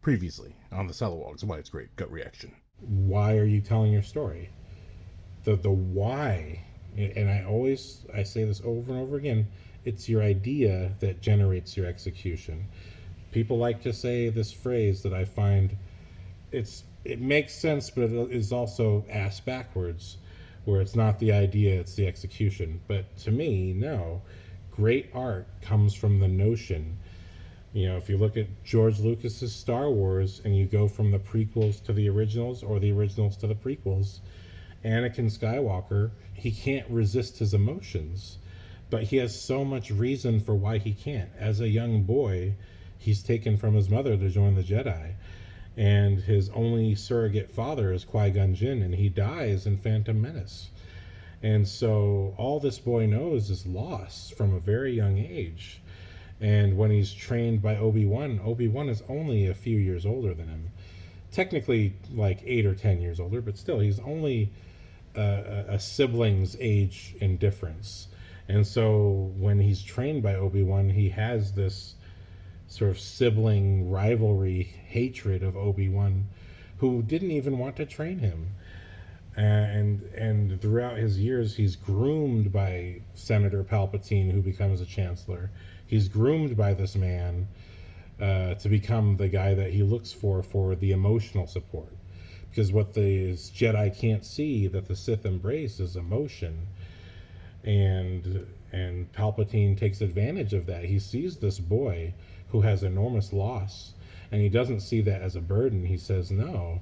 Previously on the Salawogs, why it's great gut reaction. Why are you telling your story? The why, and I say this over and over again, it's your idea that generates your execution. People like to say this phrase that I find it makes sense, but it is also ass backwards, where it's not the idea, it's the execution. But to me, no. Great art comes from the notion. If you look at George Lucas's Star Wars and you go from the prequels to the originals or the originals to the prequels, Anakin Skywalker, he can't resist his emotions, but he has so much reason for why he can't. As a young boy, he's taken from his mother to join the Jedi, and his only surrogate father is Qui-Gon Jinn, and he dies in Phantom Menace. And so all this boy knows is loss from a very young age. And when he's trained by Obi-Wan is only a few years older than him. Technically like 8 or 10 years older, but still he's only a sibling's age in difference. And so when he's trained by Obi-Wan, he has this sort of sibling rivalry, hatred of Obi-Wan, who didn't even want to train him. And throughout his years, he's groomed by Senator Palpatine, who becomes a chancellor. He's groomed by this man to become the guy that he looks for the emotional support. Because what the Jedi can't see that the Sith embrace is emotion. And Palpatine takes advantage of that. He sees this boy who has enormous loss, and he doesn't see that as a burden. He says, no,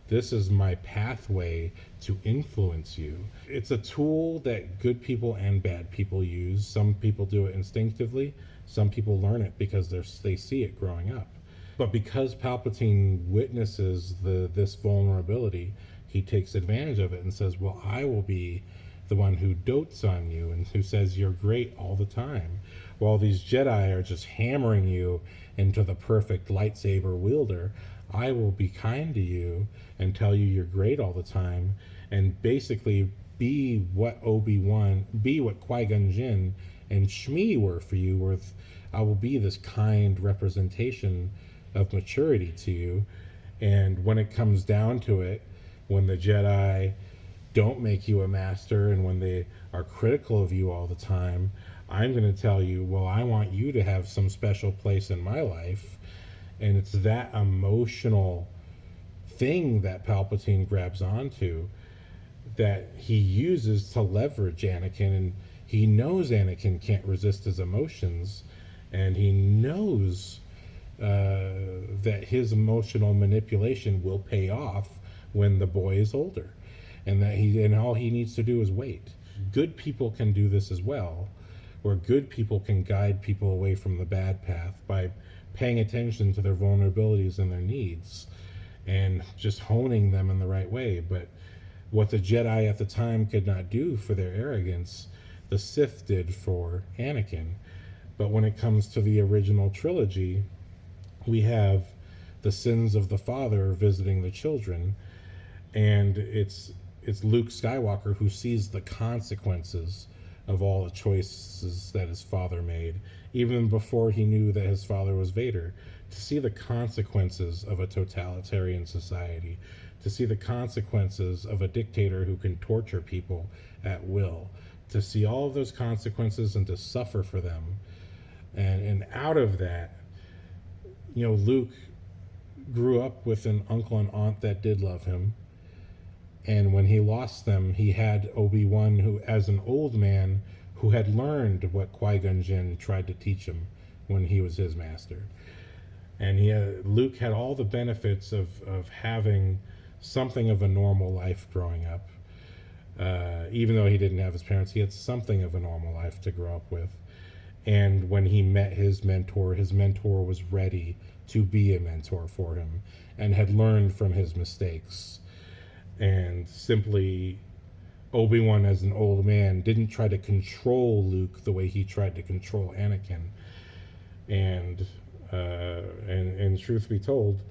this is my pathway to influence you. It's a tool that good people and bad people use. Some people do it instinctively. Some people learn it because they see it growing up. But because Palpatine witnesses this vulnerability, he takes advantage of it and says, well, I will be the one who dotes on you and who says you're great all the time, while these Jedi are just hammering you into the perfect lightsaber wielder. I will be kind to you and tell you you're great all the time, and basically be what Qui-Gon Jinn and Shmi were for you. I will be this kind representation of maturity to you. And when it comes down to it, when the Jedi don't make you a master and when they are critical of you all the time, I'm going to tell you, well, I want you to have some special place in my life. And it's that emotional thing that Palpatine grabs onto that he uses to leverage Anakin. And he knows Anakin can't resist his emotions, and he knows that his emotional manipulation will pay off when the boy is older, and all he needs to do is wait. Good people can do this as well, where good people can guide people away from the bad path by paying attention to their vulnerabilities and their needs and just honing them in the right way. But what the Jedi at the time could not do for their arrogance, the Sith did for Anakin. But when it comes to the original trilogy, we have the sins of the father visiting the children, and it's Luke Skywalker who sees the consequences of all the choices that his father made, even before he knew that his father was Vader. To see the consequences of a totalitarian society, to see the consequences of a dictator who can torture people at will, to see all of those consequences and to suffer for them. And out of that, Luke grew up with an uncle and aunt that did love him. And when he lost them, he had Obi-Wan, who, as an old man, who had learned what Qui-Gon Jinn tried to teach him when he was his master. And Luke had all the benefits of having something of a normal life growing up. Even though he didn't have his parents, he had something of a normal life to grow up with. And when he met his mentor was ready to be a mentor for him and had learned from his mistakes. And simply, Obi-Wan, as an old man, didn't try to control Luke the way he tried to control Anakin. And truth be told,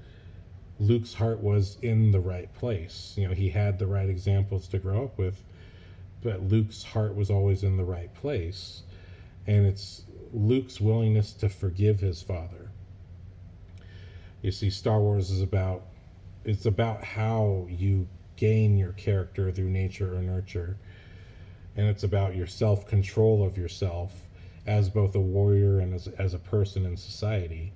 Luke's heart was in the right place. He had the right examples to grow up with, but Luke's heart was always in the right place. And it's Luke's willingness to forgive his father You see, Star Wars is about, it's about how you gain your character through nature or nurture, and it's about your self-control of yourself as both a warrior and as a person in society.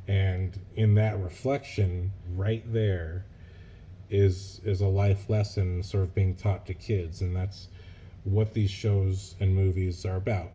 And in that reflection right there is a life lesson sort of being taught to kids, and that's what these shows and movies are about.